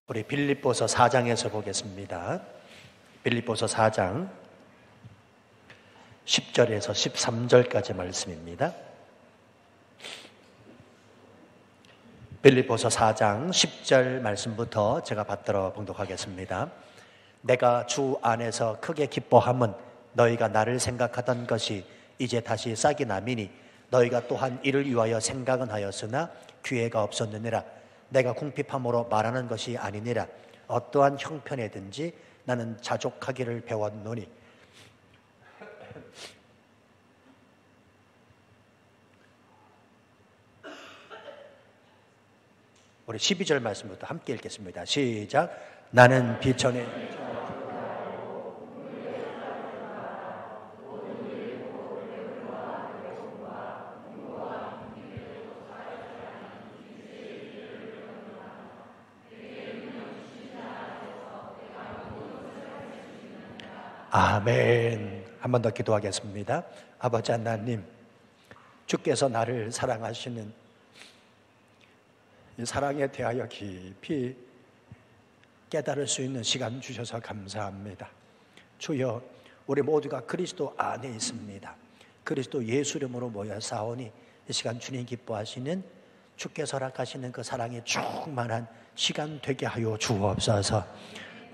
우리 빌립보서 4장에서 보겠습니다. 빌립보서 4장 10절에서 13절까지 말씀입니다. 빌립보서 4장 10절 말씀부터 제가 받들어 봉독하겠습니다. 내가 주 안에서 크게 기뻐함은 너희가 나를 생각하던 것이 이제 다시 싹이 나미니 너희가 또한 이를 위하여 생각은 하였으나 기회가 없었느니라. 내가 궁핍함으로 말하는 것이 아니니라. 어떠한 형편에든지 나는 자족하기를 배웠노니 우리 12절 말씀부터 함께 읽겠습니다. 시작. 나는 비천에 아멘. 한 번 더 기도하겠습니다. 아버지 하나님, 주께서 나를 사랑하시는 이 사랑에 대하여 깊이 깨달을 수 있는 시간 주셔서 감사합니다. 주여, 우리 모두가 그리스도 안에 있습니다. 그리스도 예수 이름으로 모여 싸우니 이 시간 주님 기뻐하시는 주께서 허락하시는 그 사랑이 충만한 시간 되게 하여 주옵소서.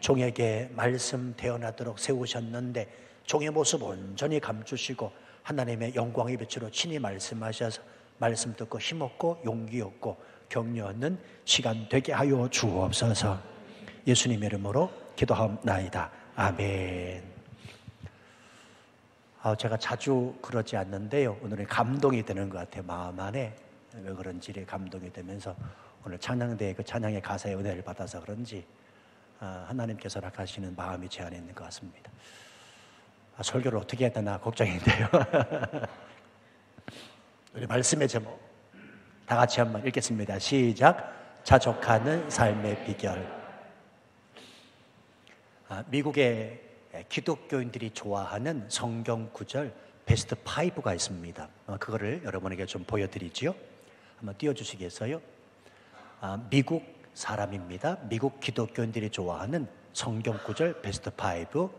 종에게 말씀 태어나도록 세우셨는데 종의 모습 온전히 감추시고 하나님의 영광의 빛으로 친히 말씀하셔서 말씀 듣고 힘없고 용기 없고 격려 얻는 시간 되게 하여 주옵소서. 예수님 이름으로 기도하옵나이다. 아멘. 제가 자주 그러지 않는데요, 오늘은 감동이 되는 것 같아요. 마음 안에 왜 그런지 감동이 되면서 오늘 찬양대의 그 찬양의 가사의 은혜를 받아서 그런지 하나님께서 허락하시는 마음이 제 안에 있는 것 같습니다. 설교를 어떻게 해야 되나 걱정인데요. 우리 말씀의 제목 다 같이 한번 읽겠습니다. 시작. 자족하는 삶의 비결. 미국의 기독교인들이 좋아하는 성경 구절 베스트 5가 있습니다. 그거를 여러분에게 좀 보여드리지요. 한번 띄워주시겠어요? 미국 사람입니다. 미국 기독교인들이 좋아하는 성경 구절 베스트 5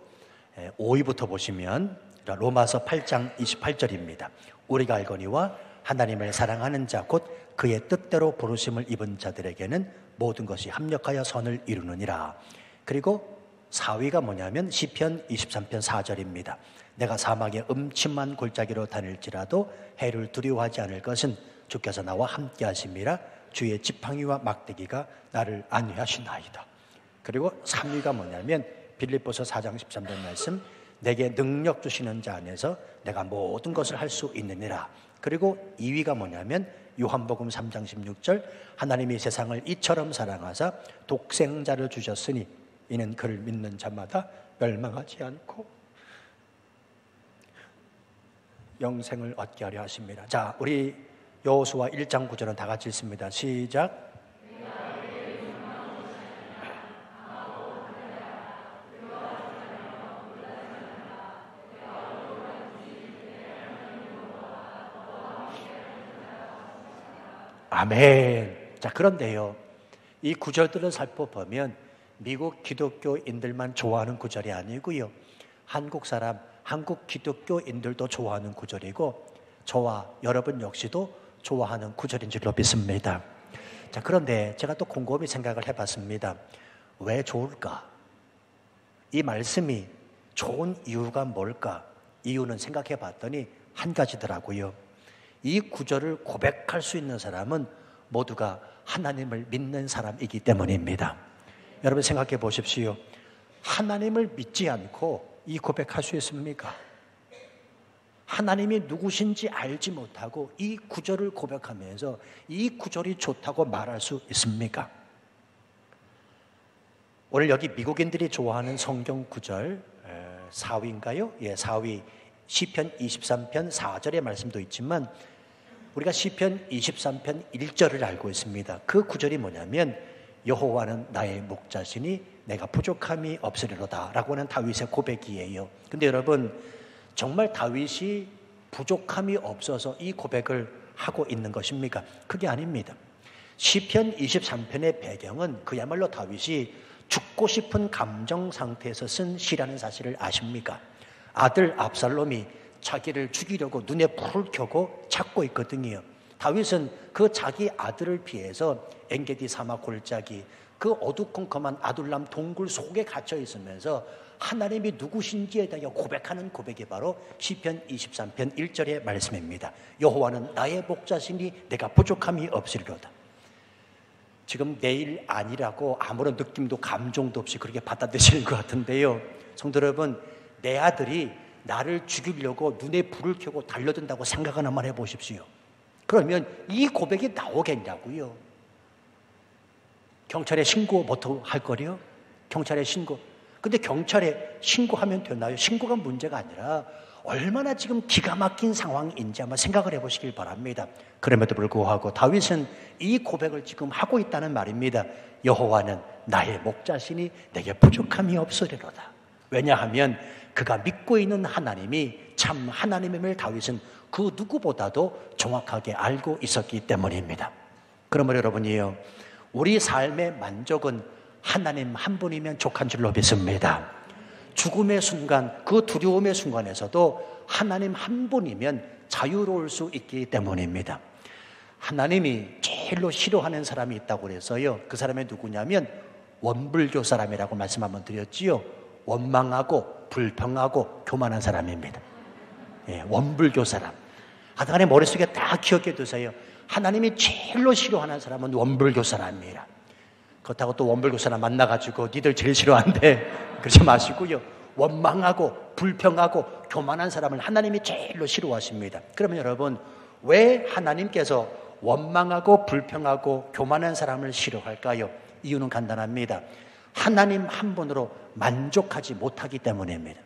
5위부터 보시면 로마서 8장 28절입니다. 우리가 알거니와 하나님을 사랑하는 자 곧 그의 뜻대로 부르심을 입은 자들에게는 모든 것이 합력하여 선을 이루느니라. 그리고 4위가 뭐냐면 시편 23편 4절입니다. 내가 사막의 음침한 골짜기로 다닐지라도 해를 두려워하지 않을 것은 주께서 나와 함께 하심이라. 주의 지팡이와 막대기가 나를 안위하시나이다. 그리고 3위가 뭐냐면 빌립보서 4장 13절 말씀, 내게 능력 주시는 자 안에서 내가 모든 것을 할 수 있느니라. 그리고 2위가 뭐냐면 요한복음 3장 16절, 하나님이 세상을 이처럼 사랑하사 독생자를 주셨으니 이는 그를 믿는 자마다 멸망하지 않고 영생을 얻게 하려 하십니다. 자, 우리 여호수아 1장 9절은 다 같이 읽습니다. 시작. 아멘. 자, 그런데요, 이 구절들을 살펴보면 미국 기독교인들만 좋아하는 구절이 아니고요, 한국 사람, 한국 기독교인들도 좋아하는 구절이고 저와 여러분 역시도 좋아하는 구절인 줄로 믿습니다. 자, 그런데 제가 또 곰곰이 생각을 해봤습니다. 왜 좋을까? 이 말씀이 좋은 이유가 뭘까? 이유는 생각해 봤더니 한 가지더라고요. 이 구절을 고백할 수 있는 사람은 모두가 하나님을 믿는 사람이기 때문입니다. 여러분 생각해 보십시오. 하나님을 믿지 않고 이 고백할 수 있습니까? 하나님이 누구신지 알지 못하고 이 구절을 고백하면서 이 구절이 좋다고 말할 수 있습니까? 오늘 여기 미국인들이 좋아하는 성경 구절 4위인가요? 예, 4위 시편 23편 4절의 말씀도 있지만 우리가 시편 23편 1절을 알고 있습니다. 그 구절이 뭐냐면 여호와는 나의 목자시니 내가 부족함이 없으리로다 라고 하는 다윗의 고백이에요. 근데 여러분 정말 다윗이 부족함이 없어서 이 고백을 하고 있는 것입니까? 그게 아닙니다. 시편 23편의 배경은 그야말로 다윗이 죽고 싶은 감정 상태에서 쓴 시라는 사실을 아십니까? 아들 압살롬이 자기를 죽이려고 눈에 불을 켜고 찾고 있거든요. 다윗은 그 자기 아들을 피해서 엔게디 사막 골짜기 그 어두컴컴한 아둘람 동굴 속에 갇혀 있으면서 하나님이 누구신지에 대하여 고백하는 고백이 바로 시편 23편 1절의 말씀입니다. 여호와는 나의 목자시니 내가 부족함이 없으리로다. 지금 내일 아니라고 아무런 느낌도 감정도 없이 그렇게 받아들이시는 것 같은데요. 성도 여러분, 내 아들이 나를 죽이려고 눈에 불을 켜고 달려든다고 생각 하나만 해보십시오. 그러면 이 고백이 나오겠냐고요. 경찰에 신고 못 할 거래요? 경찰에 신고. 근데 경찰에 신고하면 되나요? 신고가 문제가 아니라 얼마나 지금 기가 막힌 상황인지 한번 생각을 해보시길 바랍니다. 그럼에도 불구하고 다윗은 이 고백을 지금 하고 있다는 말입니다. 여호와는 나의 목자시니 내게 부족함이 없으리로다. 왜냐하면 그가 믿고 있는 하나님이 참 하나님임을 다윗은 그 누구보다도 정확하게 알고 있었기 때문입니다. 그러므로 여러분이요, 우리 삶의 만족은 하나님 한 분이면 족한 줄로 믿습니다. 죽음의 순간, 그 두려움의 순간에서도 하나님 한 분이면 자유로울 수 있기 때문입니다. 하나님이 제일로 싫어하는 사람이 있다고 그래서요, 그 사람이 누구냐면 원불교 사람이라고 말씀 한번 드렸지요. 원망하고 불평하고 교만한 사람입니다. 예, 원불교 사람. 하여간에 머릿속에 다 기억해 두세요. 하나님이 제일로 싫어하는 사람은 원불교 사람입니다. 그렇다고 또 원불교 사람 만나가지고 니들 제일 싫어한대 그러지 마시고요. 원망하고 불평하고 교만한 사람을 하나님이 제일로 싫어하십니다. 그러면 여러분, 왜 하나님께서 원망하고 불평하고 교만한 사람을 싫어할까요? 이유는 간단합니다. 하나님 한 분으로 만족하지 못하기 때문입니다.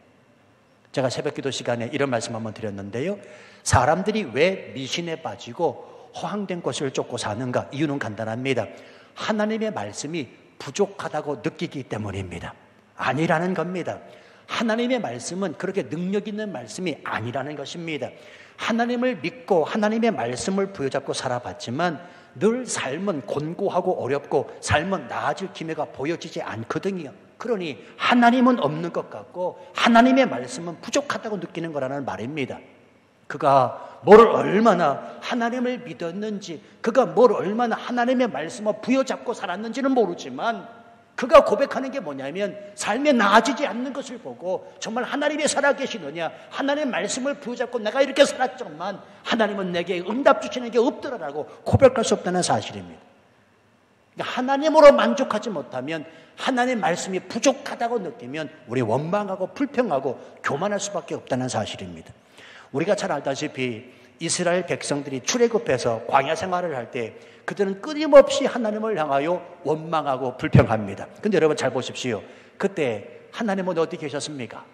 제가 새벽기도 시간에 이런 말씀 한번 드렸는데요. 사람들이 왜 미신에 빠지고 허황된 것을 쫓고 사는가? 이유는 간단합니다. 하나님의 말씀이 부족하다고 느끼기 때문입니다. 아니라는 겁니다. 하나님의 말씀은 그렇게 능력 있는 말씀이 아니라는 것입니다. 하나님을 믿고 하나님의 말씀을 부여잡고 살아봤지만 늘 삶은 곤고하고 어렵고 삶은 나아질 기미가 보여지지 않거든요. 그러니 하나님은 없는 것 같고 하나님의 말씀은 부족하다고 느끼는 거라는 말입니다. 그가 뭘 얼마나 하나님을 믿었는지, 그가 뭘 얼마나 하나님의 말씀을 부여잡고 살았는지는 모르지만 그가 고백하는 게 뭐냐면 삶에 나아지지 않는 것을 보고 정말 하나님이 살아계시느냐, 하나님의 말씀을 부여잡고 내가 이렇게 살았지만 하나님은 내게 응답 주시는 게 없더라라고 고백할 수 없다는 사실입니다. 그러니까 하나님으로 만족하지 못하면, 하나님의 말씀이 부족하다고 느끼면 우리 원망하고 불평하고 교만할 수밖에 없다는 사실입니다. 우리가 잘 알다시피 이스라엘 백성들이 출애굽해서 광야 생활을 할 때 그들은 끊임없이 하나님을 향하여 원망하고 불평합니다. 근데 여러분 잘 보십시오. 그때 하나님은 어디 계셨습니까?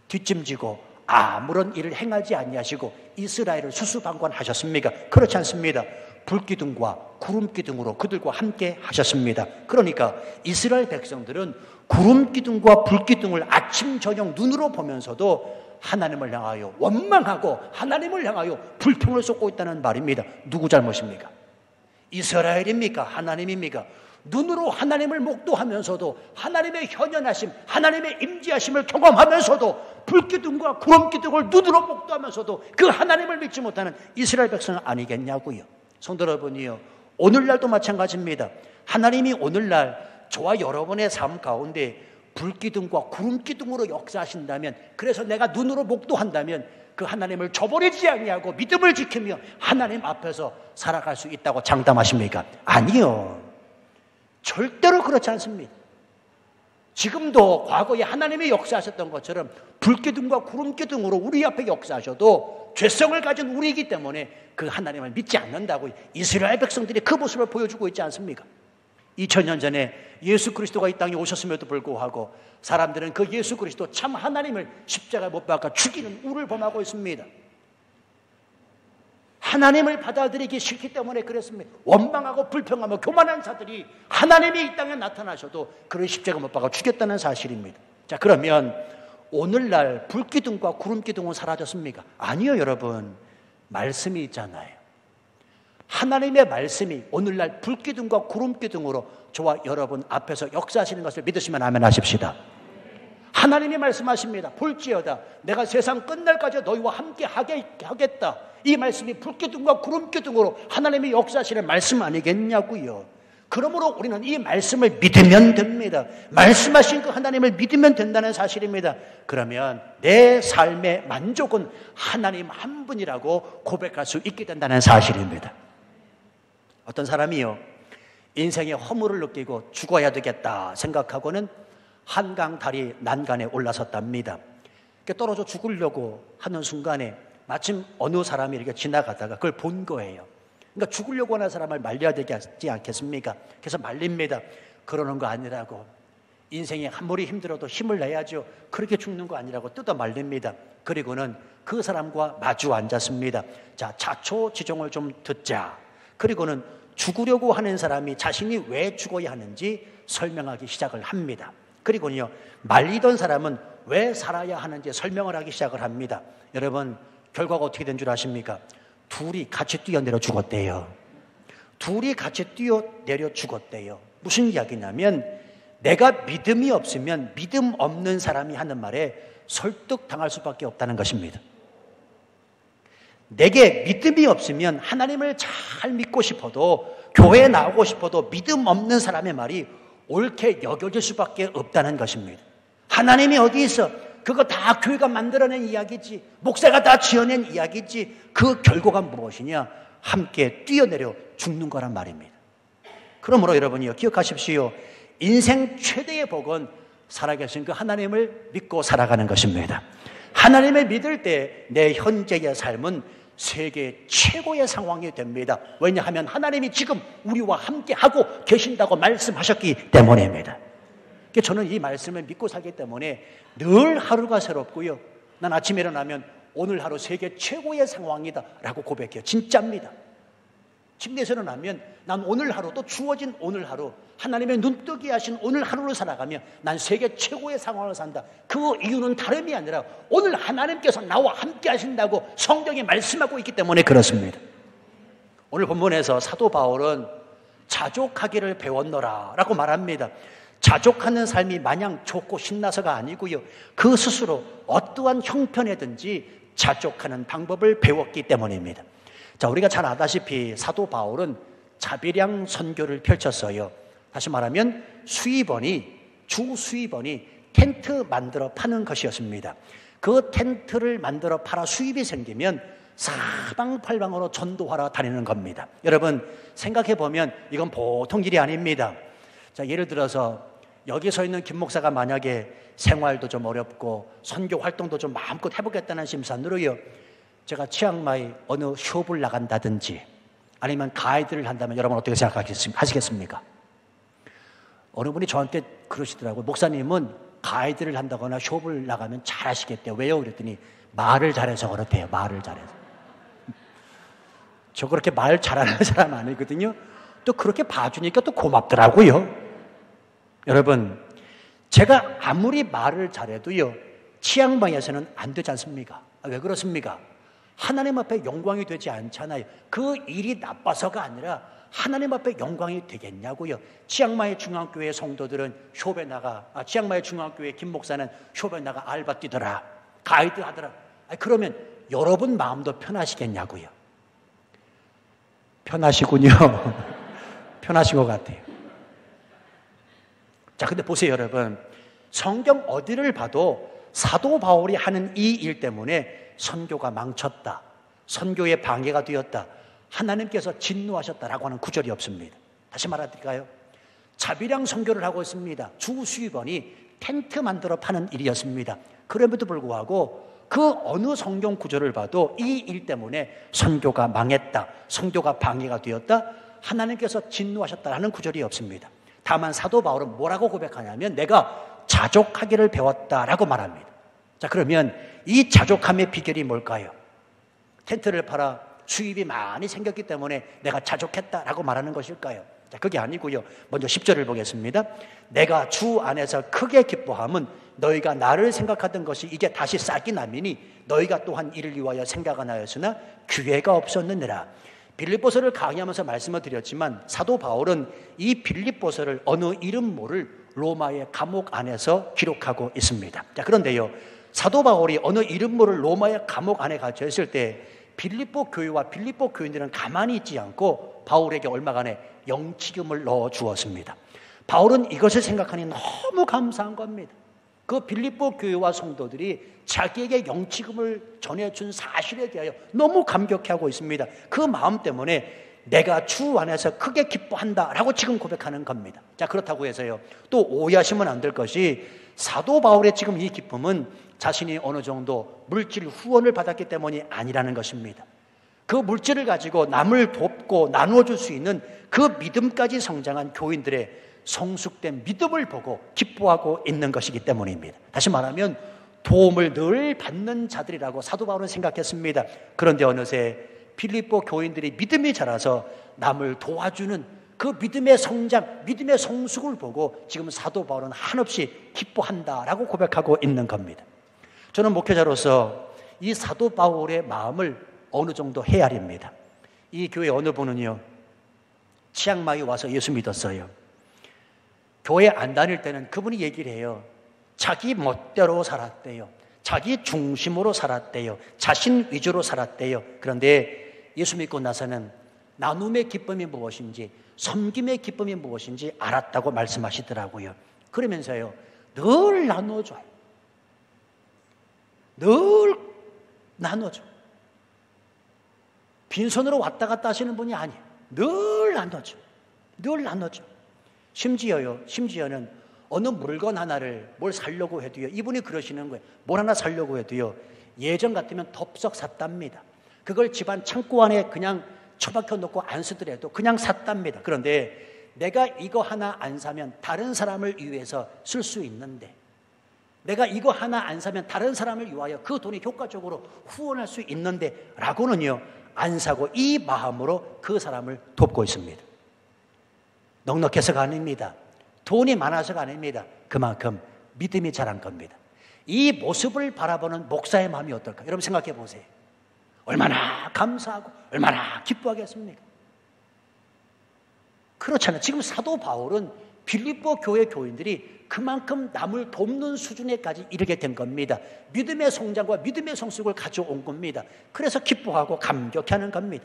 뒷짐지고 아무런 일을 행하지 아니하시고 이스라엘을 수수방관하셨습니까? 그렇지 않습니다. 불기둥과 구름기둥으로 그들과 함께 하셨습니다. 그러니까 이스라엘 백성들은 구름기둥과 불기둥을 아침 저녁 눈으로 보면서도 하나님을 향하여 원망하고 하나님을 향하여 불평을 쏟고 있다는 말입니다. 누구 잘못입니까? 이스라엘입니까? 하나님입니까? 눈으로 하나님을 목도하면서도 하나님의 현현하심, 하나님의 임재하심을 경험하면서도 불기둥과 구름기둥을 눈으로 목도하면서도 그 하나님을 믿지 못하는 이스라엘 백성은 아니겠냐고요. 성도 여러분이요, 오늘날도 마찬가지입니다. 하나님이 오늘날 저와 여러분의 삶 가운데 불기둥과 구름기둥으로 역사하신다면, 그래서 내가 눈으로 목도한다면 그 하나님을 저버리지 아니하고 믿음을 지키며 하나님 앞에서 살아갈 수 있다고 장담하십니까? 아니요. 절대로 그렇지 않습니다. 지금도 과거에 하나님이 역사하셨던 것처럼 불기둥과 구름기둥으로 우리 앞에 역사하셔도 죄성을 가진 우리이기 때문에 그 하나님을 믿지 않는다고 이스라엘 백성들이 그 모습을 보여주고 있지 않습니까? 2000년 전에 예수 그리스도가 이 땅에 오셨음에도 불구하고 사람들은 그 예수 그리스도 참 하나님을 십자가에 못 박아 죽이는 우를 범하고 있습니다. 하나님을 받아들이기 싫기 때문에 그랬습니다. 원망하고 불평하며 교만한 자들이 하나님이 이 땅에 나타나셔도 그를 십자가 못 박아 죽였다는 사실입니다. 자, 그러면 오늘날 불기둥과 구름기둥은 사라졌습니까? 아니요, 여러분. 말씀이 있잖아요. 하나님의 말씀이 오늘날 불기둥과 구름기둥으로 저와 여러분 앞에서 역사하시는 것을 믿으시면 아멘 하십시다. 하나님이 말씀하십니다. 볼지어다 내가 세상 끝날까지 너희와 함께 하겠다. 이 말씀이 불기둥과 구름기둥으로 하나님이 역사하시는 말씀 아니겠냐고요. 그러므로 우리는 이 말씀을 믿으면 됩니다. 말씀하신 그 하나님을 믿으면 된다는 사실입니다. 그러면 내 삶의 만족은 하나님 한 분이라고 고백할 수 있게 된다는 사실입니다. 어떤 사람이요, 인생의 허물을 느끼고 죽어야 되겠다 생각하고는 한강 다리 난간에 올라섰답니다. 떨어져 죽으려고 하는 순간에 마침 어느 사람이 이렇게 지나가다가 그걸 본 거예요. 그러니까 죽으려고 하는 사람을 말려야 되지 않겠습니까? 그래서 말립니다. 그러는 거 아니라고. 인생이 아무리 힘들어도 힘을 내야죠. 그렇게 죽는 거 아니라고 뜯어 말립니다. 그리고는 그 사람과 마주 앉았습니다. 자, 자초지종을 좀 듣자. 그리고는 죽으려고 하는 사람이 자신이 왜 죽어야 하는지 설명하기 시작을 합니다. 그리고는요, 말리던 사람은 왜 살아야 하는지 설명을 하기 시작을 합니다. 여러분, 결과가 어떻게 된 줄 아십니까? 둘이 같이 뛰어내려 죽었대요. 둘이 같이 뛰어내려 죽었대요. 무슨 이야기냐면 내가 믿음이 없으면 믿음 없는 사람이 하는 말에 설득당할 수밖에 없다는 것입니다. 내게 믿음이 없으면 하나님을 잘 믿고 싶어도 교회에 나오고 싶어도 믿음 없는 사람의 말이 옳게 여겨질 수밖에 없다는 것입니다. 하나님이 어디 있어? 그거 다 교회가 만들어낸 이야기지, 목사가 다 지어낸 이야기지. 그 결과가 무엇이냐? 함께 뛰어내려 죽는 거란 말입니다. 그러므로 여러분이요, 기억하십시오. 인생 최대의 복은 살아계신 그 하나님을 믿고 살아가는 것입니다. 하나님을 믿을 때 내 현재의 삶은 세계 최고의 상황이 됩니다. 왜냐하면 하나님이 지금 우리와 함께 하고 계신다고 말씀하셨기 때문입니다. 저는 이 말씀을 믿고 살기 때문에 늘 하루가 새롭고요. 난 아침에 일어나면 오늘 하루 세계 최고의 상황이다 라고 고백해요. 진짜입니다. 침대에서 일어나면 난 오늘 하루, 또 주어진 오늘 하루, 하나님의 눈뜨게 하신 오늘 하루를 살아가며 난 세계 최고의 상황을 산다. 그 이유는 다름이 아니라 오늘 하나님께서 나와 함께 하신다고 성경이 말씀하고 있기 때문에 그렇습니다. 오늘 본문에서 사도 바울은 자족하기를 배웠노라 라고 말합니다. 자족하는 삶이 마냥 좋고 신나서가 아니고요, 그 스스로 어떠한 형편에든지 자족하는 방법을 배웠기 때문입니다. 자, 우리가 잘 아다시피 사도 바울은 자비량 선교를 펼쳤어요. 다시 말하면 주 수입원이 텐트 만들어 파는 것이었습니다. 그 텐트를 만들어 팔아 수입이 생기면 사방팔방으로 전도하러 다니는 겁니다. 여러분, 생각해 보면 이건 보통 일이 아닙니다. 자, 예를 들어서 여기 서 있는 김 목사가 만약에 생활도 좀 어렵고 선교 활동도 좀 마음껏 해보겠다는 심산으로요, 제가 치앙마이 어느 숍을 나간다든지 아니면 가이드를 한다면 여러분 어떻게 생각하시겠습니까? 어느 분이 저한테 그러시더라고요. 목사님은 가이드를 한다거나 숍을 나가면 잘하시겠대요. 왜요? 그랬더니 말을 잘해서 그렇대요. 말을 잘해서. 저 그렇게 말 잘하는 사람 아니거든요. 또 그렇게 봐주니까 또 고맙더라고요. 여러분, 제가 아무리 말을 잘해도요, 치앙마이에서는 안 되지 않습니까? 왜 그렇습니까? 하나님 앞에 영광이 되지 않잖아요. 그 일이 나빠서가 아니라 하나님 앞에 영광이 되겠냐고요. 치앙마이 중앙교회 성도들은 숍에 나가, 치앙마이 중앙교회 김 목사는 숍에 나가 알바 뛰더라, 가이드 하더라. 그러면 여러분 마음도 편하시겠냐고요. 편하시군요. 편하신 것 같아요. 자, 근데 보세요, 여러분. 성경 어디를 봐도 사도 바울이 하는 이 일 때문에 선교가 망쳤다, 선교의 방해가 되었다, 하나님께서 진노하셨다라고 하는 구절이 없습니다. 다시 말해드릴까요? 자비량 선교를 하고 있습니다. 주 수입원이 텐트 만들어 파는 일이었습니다. 그럼에도 불구하고 그 어느 성경 구절을 봐도 이 일 때문에 선교가 망했다, 선교가 방해가 되었다, 하나님께서 진노하셨다라는 구절이 없습니다. 다만 사도 바울은 뭐라고 고백하냐면 내가 자족하기를 배웠다라고 말합니다. 자, 그러면 이 자족함의 비결이 뭘까요? 텐트를 팔아 수입이 많이 생겼기 때문에 내가 자족했다라고 말하는 것일까요? 자, 그게 아니고요. 먼저 10절을 보겠습니다. 내가 주 안에서 크게 기뻐함은 너희가 나를 생각하던 것이 이게 다시 싹이 나미니 너희가 또한 이를 위하여 생각은 하였으나 기회가 없었느니라. 빌립보서를 강의하면서 말씀을 드렸지만 사도 바울은 이 빌립보서를 어느 이름 모를 로마의 감옥 안에서 기록하고 있습니다. 자, 그런데요, 사도 바울이 어느 이름 모를 로마의 감옥 안에 갇혀 있을 때 빌립보 교회와 빌립보 교인들은 가만히 있지 않고 바울에게 얼마간의 영치금을 넣어 주었습니다. 바울은 이것을 생각하니 너무 감사한 겁니다. 그 빌립보 교회와 성도들이 자기에게 영치금을 전해준 사실에 대하여 너무 감격해하고 있습니다. 그 마음 때문에 내가 주 안에서 크게 기뻐한다라고 지금 고백하는 겁니다. 자, 그렇다고 해서요, 또 오해하시면 안 될 것이 사도 바울의 지금 이 기쁨은 자신이 어느 정도 물질 후원을 받았기 때문이 아니라는 것입니다. 그 물질을 가지고 남을 돕고 나누어줄 수 있는 그 믿음까지 성장한 교인들의 성숙된 믿음을 보고 기뻐하고 있는 것이기 때문입니다. 다시 말하면 도움을 늘 받는 자들이라고 사도 바울은 생각했습니다. 그런데 어느새 빌립보 교인들이 믿음이 자라서 남을 도와주는 그 믿음의 성장, 믿음의 성숙을 보고 지금 사도 바울은 한없이 기뻐한다라고 고백하고 있는 겁니다. 저는 목회자로서 이 사도 바울의 마음을 어느 정도 헤아립니다. 이 교회 어느 분은요, 치앙마이 와서 예수 믿었어요. 교회 안 다닐 때는 그분이 얘기를 해요. 자기 멋대로 살았대요. 자기 중심으로 살았대요. 자신 위주로 살았대요. 그런데 예수 믿고 나서는 나눔의 기쁨이 무엇인지, 섬김의 기쁨이 무엇인지 알았다고 말씀하시더라고요. 그러면서요, 늘 나눠줘요. 늘 나눠줘. 빈손으로 왔다 갔다 하시는 분이 아니에요. 늘 나눠줘. 늘 나눠줘. 심지어는 어느 물건 하나를 뭘 사려고 해도요, 이분이 그러시는 거예요. 뭘 하나 사려고 해도요, 예전 같으면 덥석 샀답니다. 그걸 집안 창고 안에 그냥 처박혀 놓고 안 쓰더라도 그냥 샀답니다. 그런데 내가 이거 하나 안 사면 다른 사람을 위해서 쓸 수 있는데, 내가 이거 하나 안 사면 다른 사람을 위하여 그 돈이 효과적으로 후원할 수 있는데 라고는요, 안 사고 이 마음으로 그 사람을 돕고 있습니다. 넉넉해서가 아닙니다. 돈이 많아서가 아닙니다. 그만큼 믿음이 자란 겁니다. 이 모습을 바라보는 목사의 마음이 어떨까? 여러분 생각해 보세요. 얼마나 감사하고 얼마나 기뻐하겠습니까? 그렇잖아요. 지금 사도 바울은 빌립보 교회 교인들이 그만큼 남을 돕는 수준에까지 이르게 된 겁니다. 믿음의 성장과 믿음의 성숙을 가져온 겁니다. 그래서 기뻐하고 감격하는 겁니다.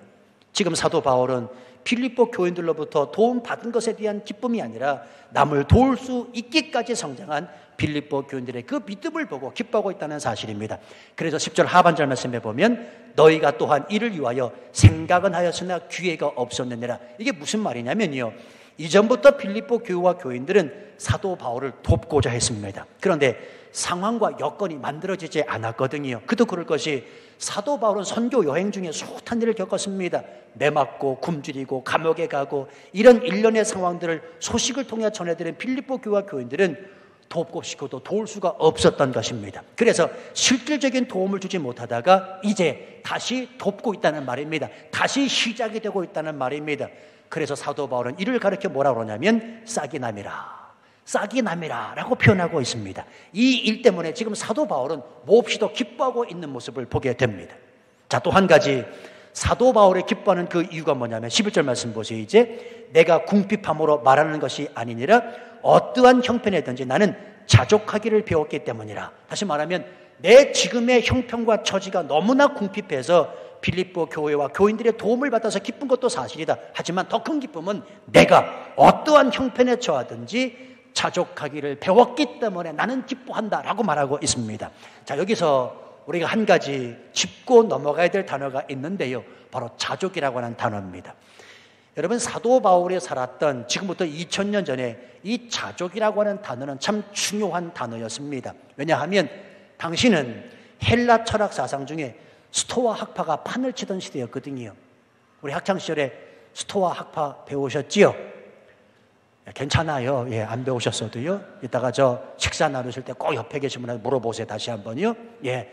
지금 사도 바울은 빌립보 교인들로부터 도움받은 것에 대한 기쁨이 아니라 남을 도울 수 있기까지 성장한 빌립보 교인들의 그 믿음을 보고 기뻐하고 있다는 사실입니다. 그래서 10절 하반절 말씀에 보면 너희가 또한 이를 위하여 생각은 하였으나 기회가 없었느니라. 이게 무슨 말이냐면요, 이전부터 빌립보 교회와 교인들은 사도 바울을 돕고자 했습니다. 그런데 상황과 여건이 만들어지지 않았거든요. 그도 그럴 것이 사도 바울은 선교 여행 중에 숱한 일을 겪었습니다. 매맞고 굶주리고 감옥에 가고 이런 일련의 상황들을 소식을 통해 전해드린 빌립보 교회와 교인들은 돕고 싶어도 도울 수가 없었던 것입니다. 그래서 실질적인 도움을 주지 못하다가 이제 다시 돕고 있다는 말입니다. 다시 시작이 되고 있다는 말입니다. 그래서 사도 바울은 이를 가르쳐 뭐라고 그러냐면 싹이 남이라 라고 표현하고 있습니다. 이 일 때문에 지금 사도 바울은 몹시도 기뻐하고 있는 모습을 보게 됩니다. 자, 또 한 가지 사도 바울의 기뻐하는 그 이유가 뭐냐면 11절 말씀 보세요. 이제 내가 궁핍함으로 말하는 것이 아니니라 어떠한 형편이든지 나는 자족하기를 배웠기 때문이라. 다시 말하면 내 지금의 형편과 처지가 너무나 궁핍해서 빌립보 교회와 교인들의 도움을 받아서 기쁜 것도 사실이다. 하지만 더 큰 기쁨은 내가 어떠한 형편에 처하든지 자족하기를 배웠기 때문에 나는 기뻐한다라고 말하고 있습니다. 자, 여기서 우리가 한 가지 짚고 넘어가야 될 단어가 있는데요, 바로 자족이라고 하는 단어입니다. 여러분, 사도 바울이 살았던 지금부터 2000년 전에 이 자족이라고 하는 단어는 참 중요한 단어였습니다. 왜냐하면 당시는 헬라 철학 사상 중에 스토아 학파가 판을 치던 시대였거든요. 우리 학창시절에 스토아 학파 배우셨지요? 괜찮아요. 예, 안 배우셨어도요. 이따가 저 식사 나누실 때 꼭 옆에 계신 분한테 물어보세요. 다시 한번요. 예.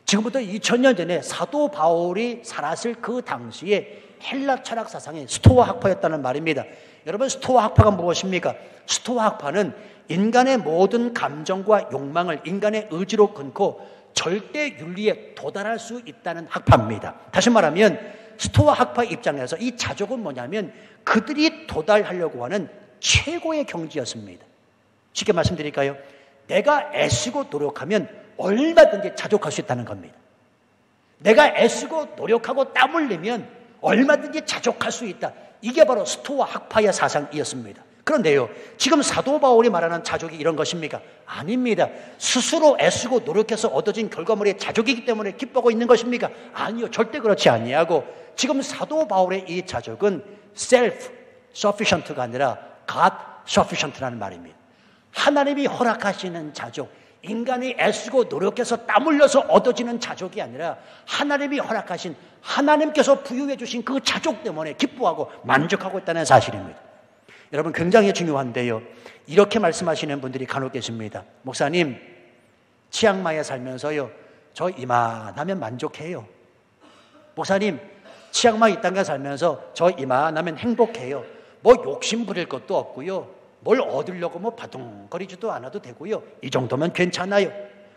지금부터 2000년 전에 사도 바울이 살았을 그 당시에 헬라 철학 사상의 스토아 학파였다는 말입니다. 여러분, 스토아 학파가 무엇입니까? 스토아 학파는 인간의 모든 감정과 욕망을 인간의 의지로 끊고 절대 윤리에 도달할 수 있다는 학파입니다. 다시 말하면 스토아 학파 입장에서 이 자족은 뭐냐면 그들이 도달하려고 하는 최고의 경지였습니다. 쉽게 말씀드릴까요? 내가 애쓰고 노력하면 얼마든지 자족할 수 있다는 겁니다. 내가 애쓰고 노력하고 땀 흘리면 얼마든지 자족할 수 있다. 이게 바로 스토아 학파의 사상이었습니다. 그런데요, 지금 사도 바울이 말하는 자족이 이런 것입니까? 아닙니다. 스스로 애쓰고 노력해서 얻어진 결과물이 자족이기 때문에 기뻐하고 있는 것입니까? 아니요, 절대 그렇지 아니하고 지금 사도 바울의 이 자족은 self-sufficient가 아니라 God-sufficient라는 말입니다. 하나님이 허락하시는 자족, 인간이 애쓰고 노력해서 땀 흘려서 얻어지는 자족이 아니라 하나님이 허락하신, 하나님께서 부여해 주신 그 자족 때문에 기뻐하고 만족하고 있다는 사실입니다. 여러분, 굉장히 중요한데요, 이렇게 말씀하시는 분들이 간혹 계십니다. 목사님, 치앙마이에 살면서요, 저 이만하면 만족해요. 목사님, 치앙마이 이 땅에 살면서 저 이만하면 행복해요. 뭐 욕심 부릴 것도 없고요, 뭘 얻으려고 뭐 바둥거리지도 않아도 되고요, 이 정도면 괜찮아요.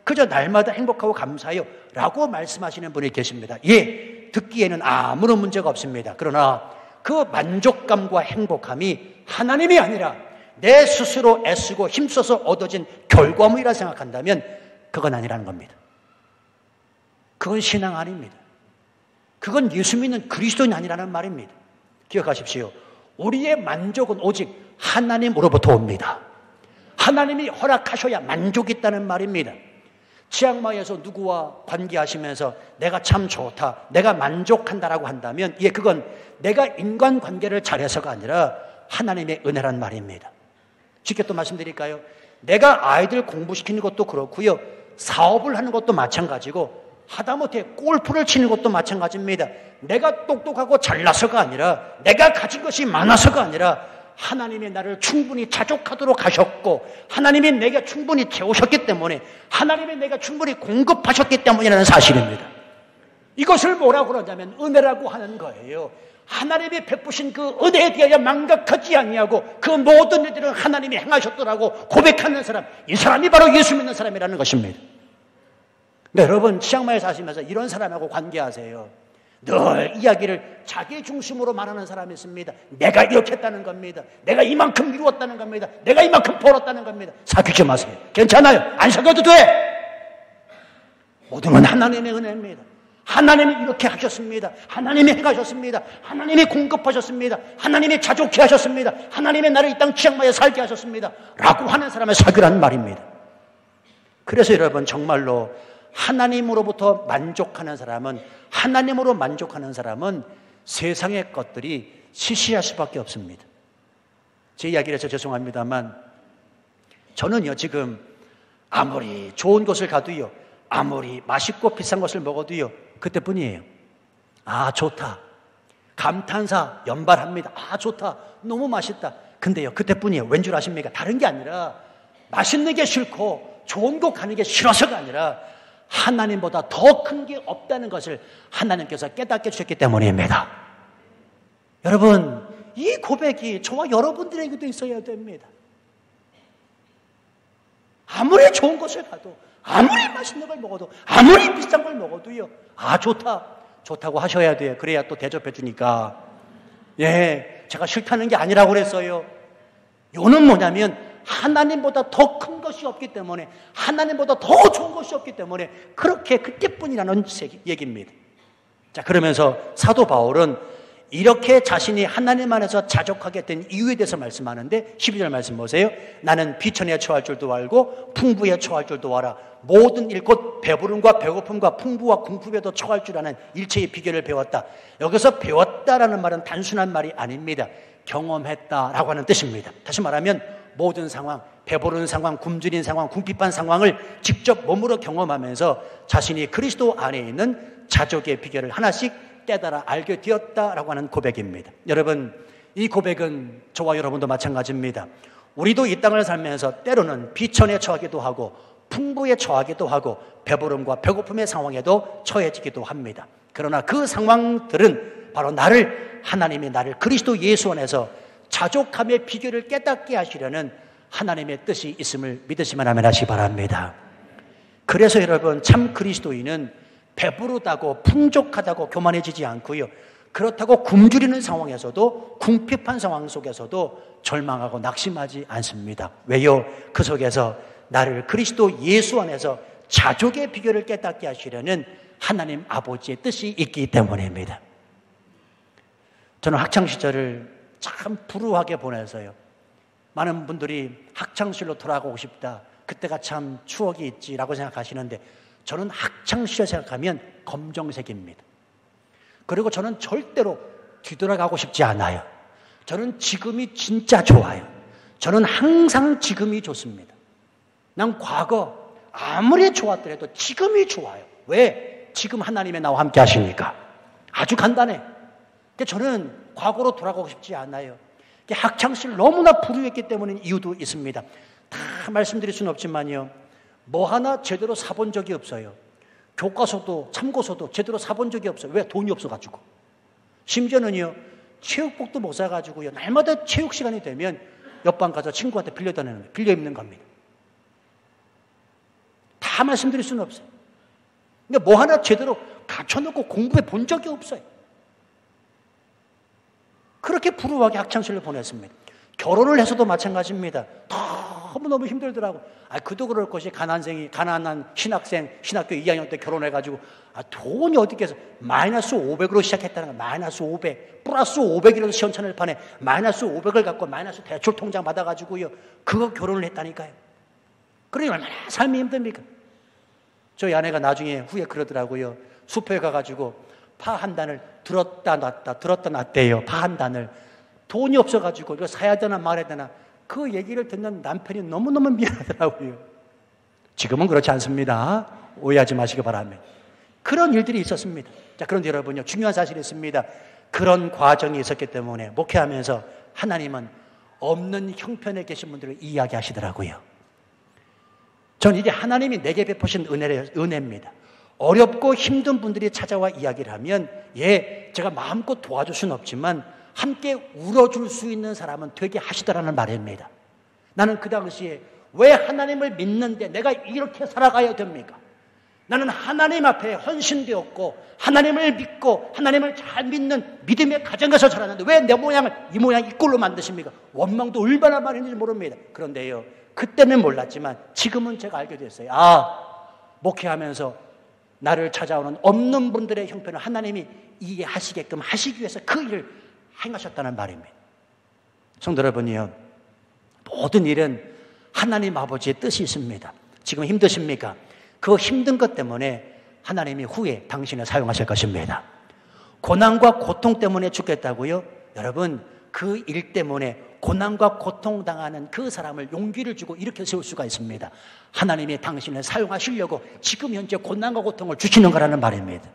그저 날마다 행복하고 감사해요 라고 말씀하시는 분이 계십니다. 예, 듣기에는 아무런 문제가 없습니다. 그러나 그 만족감과 행복함이 하나님이 아니라 내 스스로 애쓰고 힘써서 얻어진 결과물이라 생각한다면 그건 아니라는 겁니다. 그건 신앙 아닙니다. 그건 예수 믿는 그리스도인이 아니라는 말입니다. 기억하십시오. 우리의 만족은 오직 하나님으로부터 옵니다. 하나님이 허락하셔야 만족이 있다는 말입니다. 치앙마이에서 누구와 관계하시면서 내가 참 좋다, 내가 만족한다라고 한다면, 예, 그건 내가 인간관계를 잘해서가 아니라 하나님의 은혜란 말입니다. 쉽게 또 말씀드릴까요? 내가 아이들 공부시키는 것도 그렇고요, 사업을 하는 것도 마찬가지고, 하다못해 골프를 치는 것도 마찬가지입니다. 내가 똑똑하고 잘나서가 아니라, 내가 가진 것이 많아서가 아니라 하나님이 나를 충분히 자족하도록 하셨고, 하나님이 내게 충분히 채우셨기 때문에, 하나님이 내가 충분히 공급하셨기 때문이라는 사실입니다. 이것을 뭐라고 그러냐면 은혜라고 하는 거예요. 하나님이 베푸신 그 은혜에 대하여 망각하지 아니하고 그 모든 일들은 하나님이 행하셨더라고 고백하는 사람, 이 사람이 바로 예수 믿는 사람이라는 것입니다. 네, 여러분, 치앙마이에 사시면서 이런 사람하고 관계하세요. 늘 이야기를 자기 중심으로 말하는 사람이 있습니다. 내가 이렇게 했다는 겁니다. 내가 이만큼 이루었다는 겁니다. 내가 이만큼 벌었다는 겁니다. 사귀지 마세요. 괜찮아요. 안 사귀어도 돼. 모든 건 하나님의 은혜입니다. 하나님이 이렇게 하셨습니다. 하나님이 행하셨습니다. 하나님이 공급하셨습니다. 하나님이 자족케 하셨습니다. 하나님의 나를 이 땅 치앙마이에 살게 하셨습니다 라고 하는 사람을 사귀라는 말입니다. 그래서 여러분, 정말로 하나님으로부터 만족하는 사람은, 하나님으로 만족하는 사람은 세상의 것들이 시시할 수밖에 없습니다. 제 이야기를 해서 죄송합니다만, 저는요, 지금 아무리 좋은 곳을 가도요, 아무리 맛있고 비싼 것을 먹어도요, 그때뿐이에요. 아, 좋다. 감탄사 연발합니다. 아, 좋다. 너무 맛있다. 근데요, 그때뿐이에요. 왠 줄 아십니까? 다른 게 아니라 맛있는 게 싫고 좋은 곳 가는 게 싫어서가 아니라 하나님보다 더 큰 게 없다는 것을 하나님께서 깨닫게 주셨기 때문입니다. 여러분, 이 고백이 저와 여러분들에게도 있어야 됩니다. 아무리 좋은 곳을 가도, 아무리 맛있는 걸 먹어도, 아무리 비싼 걸 먹어도요, 아, 좋다. 좋다고 하셔야 돼요. 그래야 또 대접해 주니까. 예, 제가 싫다는 게 아니라고 그랬어요. 요는 뭐냐면 하나님보다 더 큰 것이 없기 때문에, 하나님보다 더 좋은 것이 없기 때문에 그렇게 그때뿐이라는 얘기입니다. 자, 그러면서 사도 바울은 이렇게 자신이 하나님 안에서 자족하게 된 이유에 대해서 말씀하는데, 12절 말씀 보세요. 나는 비천에 처할 줄도 알고 풍부에 처할 줄도 알아. 모든 일 곧 배부름과 배고픔과 풍부와 궁핍에도 처할 줄 아는 일체의 비결을 배웠다. 여기서 배웠다라는 말은 단순한 말이 아닙니다. 경험했다라고 하는 뜻입니다. 다시 말하면 모든 상황, 배부른 상황, 굶주린 상황, 궁핍한 상황을 직접 몸으로 경험하면서 자신이 그리스도 안에 있는 자족의 비결을 하나씩 깨달아 알게 되었다라고 하는 고백입니다. 여러분, 이 고백은 저와 여러분도 마찬가지입니다. 우리도 이 땅을 살면서 때로는 비천에 처하기도 하고 풍부에 처하기도 하고 배부름과 배고픔의 상황에도 처해지기도 합니다. 그러나 그 상황들은 바로 하나님이 나를 그리스도 예수 안에서 자족함의 비결을 깨닫게 하시려는 하나님의 뜻이 있음을 믿으시면 아멘 하시기 바랍니다. 그래서 여러분, 참 그리스도인은 배부르다고 풍족하다고 교만해지지 않고요, 그렇다고 굶주리는 상황에서도, 궁핍한 상황 속에서도 절망하고 낙심하지 않습니다. 왜요? 그 속에서 나를 그리스도 예수 안에서 자족의 비결을 깨닫게 하시려는 하나님 아버지의 뜻이 있기 때문입니다. 저는 학창시절을 참 불우하게 보내서요, 많은 분들이 학창시절로 돌아가고 싶다, 그때가 참 추억이 있지라고 생각하시는데, 저는 학창시절 생각하면 검정색입니다. 그리고 저는 절대로 뒤돌아가고 싶지 않아요. 저는 지금이 진짜 좋아요. 저는 항상 지금이 좋습니다. 난 과거 아무리 좋았더라도 지금이 좋아요. 왜? 지금 하나님이 나와 함께 하시니까. 아주 간단해. 저는 과거로 돌아가고 싶지 않아요. 학창시절 너무나 불우했기 때문에 이유도 있습니다. 다 말씀드릴 수는 없지만요, 뭐 하나 제대로 사본 적이 없어요. 교과서도 참고서도 제대로 사본 적이 없어요. 왜? 돈이 없어가지고. 심지어는요, 체육복도 못 사가지고요, 날마다 체육 시간이 되면 옆방 가서 친구한테 빌려 입는 겁니다. 다 말씀드릴 수는 없어요. 그러니까 뭐 하나 제대로 갖춰놓고 공부해 본 적이 없어요. 그렇게 불우하게 학창시절을 보냈습니다. 결혼을 해서도 마찬가지입니다. 너무너무 힘들더라고. 그도 그럴 것이 가난한 신학생, 신학교 2학년 때 결혼해가지고, 돈이 어떻게 해서 마이너스 500으로 시작했다는 거야. 마이너스 500. 플러스 500이라도 시원찮을 판에 마이너스 500을 갖고 마이너스 대출 통장 받아가지고요, 그거 결혼을 했다니까요. 그러니 얼마나 삶이 힘듭니까? 저희 아내가 나중에 후에 그러더라고요. 숲에 가가지고 파 한 단을 들었다 놨대요. 파 한 단을. 돈이 없어가지고 이거 사야 되나 말아야 되나, 그 얘기를 듣는 남편이 너무너무 미안하더라고요. 지금은 그렇지 않습니다. 오해하지 마시기 바랍니다. 그런 일들이 있었습니다. 자, 그런데 여러분요, 중요한 사실이 있습니다. 그런 과정이 있었기 때문에 목회하면서 하나님은 없는 형편에 계신 분들을 이야기하시더라고요. 전 이게 하나님이 내게 베푸신 은혜입니다. 어렵고 힘든 분들이 찾아와 이야기를 하면, 제가 마음껏 도와줄 수는 없지만 함께 울어줄 수 있는 사람은 되게 하시더라는 말입니다. 나는 그 당시에 왜 하나님을 믿는데 내가 이렇게 살아가야 됩니까? 나는 하나님 앞에 헌신되었고 하나님을 믿고 하나님을 잘 믿는 믿음의 가정에서 자랐는데 왜 내 모양을 이 모양 이 꼴로 만드십니까? 원망도 얼마나 많이 했는지 모릅니다. 그런데요, 그때는 몰랐지만 지금은 제가 알게 됐어요. 목회하면서 나를 찾아오는 없는 분들의 형편을 하나님이 이해하시게끔 하시기 위해서 그 일을 행하셨다는 말입니다. 성도 여러분이요, 모든 일은 하나님 아버지의 뜻이 있습니다. 지금 힘드십니까? 그 힘든 것 때문에 하나님이 후에 당신을 사용하실 것입니다. 고난과 고통 때문에 죽겠다고요? 여러분, 그 일 때문에 고난과 고통당하는 그 사람을 용기를 주고 일으켜 세울 수가 있습니다. 하나님이 당신을 사용하시려고 지금 현재 고난과 고통을 주시는 거라는 말입니다.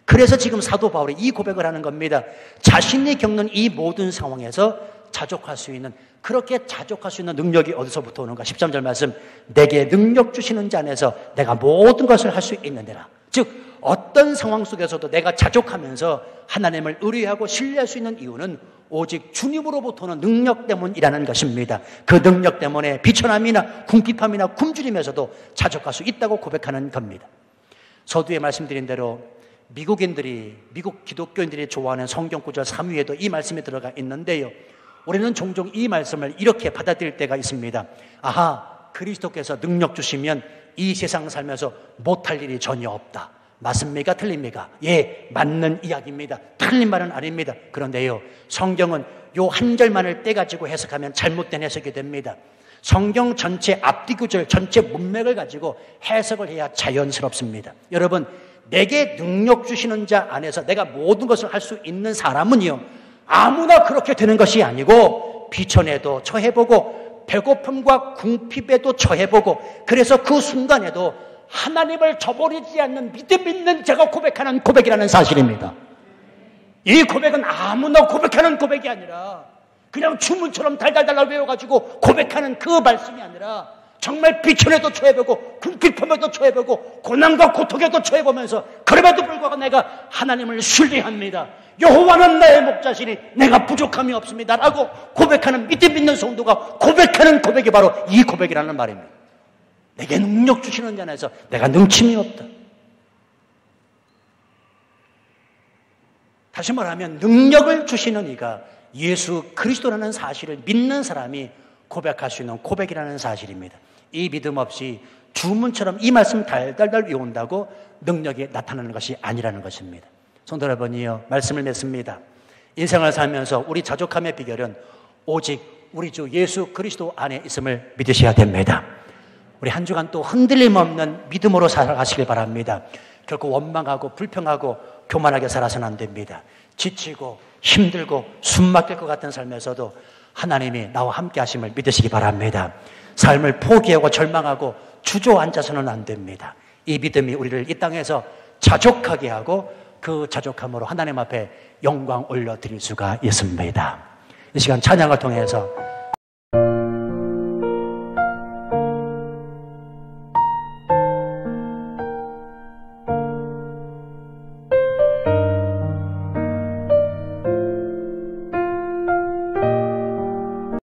그래서 지금 사도 바울이 이 고백을 하는 겁니다. 자신이 겪는 이 모든 상황에서 자족할 수 있는, 그렇게 자족할 수 있는 능력이 어디서부터 오는가? 13절 말씀, 내게 능력 주시는 자 안에서 내가 모든 것을 할 수 있느니라. 즉 어떤 상황 속에서도 내가 자족하면서 하나님을 의뢰하고 신뢰할 수 있는 이유는 오직 주님으로부터 오는 능력 때문이라는 것입니다. 그 능력 때문에 비천함이나 궁핍함이나 굶주림에서도 자족할 수 있다고 고백하는 겁니다. 서두에 말씀드린 대로 미국 기독교인들이 좋아하는 성경 구절 3위에도 이 말씀이 들어가 있는데요, 우리는 종종 이 말씀을 이렇게 받아들일 때가 있습니다. 그리스도께서 능력 주시면 이 세상 살면서 못할 일이 전혀 없다. 맞습니까? 틀립니까? 맞는 이야기입니다. 틀린 말은 아닙니다. 그런데요, 성경은 요 한 절만을 떼가지고 해석하면 잘못된 해석이 됩니다. 성경 전체 앞뒤 구절 전체 문맥을 가지고 해석을 해야 자연스럽습니다. 여러분, 내게 능력 주시는 자 안에서 내가 모든 것을 할 수 있는 사람은요, 아무나 그렇게 되는 것이 아니고 비천에도 처해보고 배고픔과 궁핍에도 처해보고, 그래서 그 순간에도 하나님을 저버리지 않는 믿음 있는 자가 고백하는 고백이라는 사실입니다. 이 고백은 아무나 고백하는 고백이 아니라 그냥 주문처럼 달달달 외워가지고 고백하는 그 말씀이 아니라 정말 비천에도 처해보고 궁핍함에도 처해보고 고난과 고통에도 처해보면서 그럼에도 불구하고 내가 하나님을 신뢰합니다. 여호와는 나의 목자시니 내가 부족함이 없습니다 라고 고백하는 믿음 있는 성도가 고백하는 고백이 바로 이 고백이라는 말입니다. 내게 능력 주시는 자 안에서 내가 능침이 없다. 다시 말하면 능력을 주시는 이가 예수 그리스도라는 사실을 믿는 사람이 고백할 수 있는 고백이라는 사실입니다. 이 믿음 없이 주문처럼 이 말씀 달달달 외운다고 능력이 나타나는 것이 아니라는 것입니다. 성도 여러분이요, 말씀을 맺습니다. 인생을 살면서 우리 자족함의 비결은 오직 우리 주 예수 그리스도 안에 있음을 믿으셔야 됩니다. 우리 한 주간 또 흔들림 없는 믿음으로 살아가시길 바랍니다. 결코 원망하고 불평하고 교만하게 살아서는 안 됩니다. 지치고 힘들고 숨 막힐 것 같은 삶에서도 하나님이 나와 함께 하심을 믿으시기 바랍니다. 삶을 포기하고 절망하고 주저앉아서는 안 됩니다. 이 믿음이 우리를 이 땅에서 자족하게 하고 그 자족함으로 하나님 앞에 영광 올려드릴 수가 있습니다. 이 시간 찬양을 통해서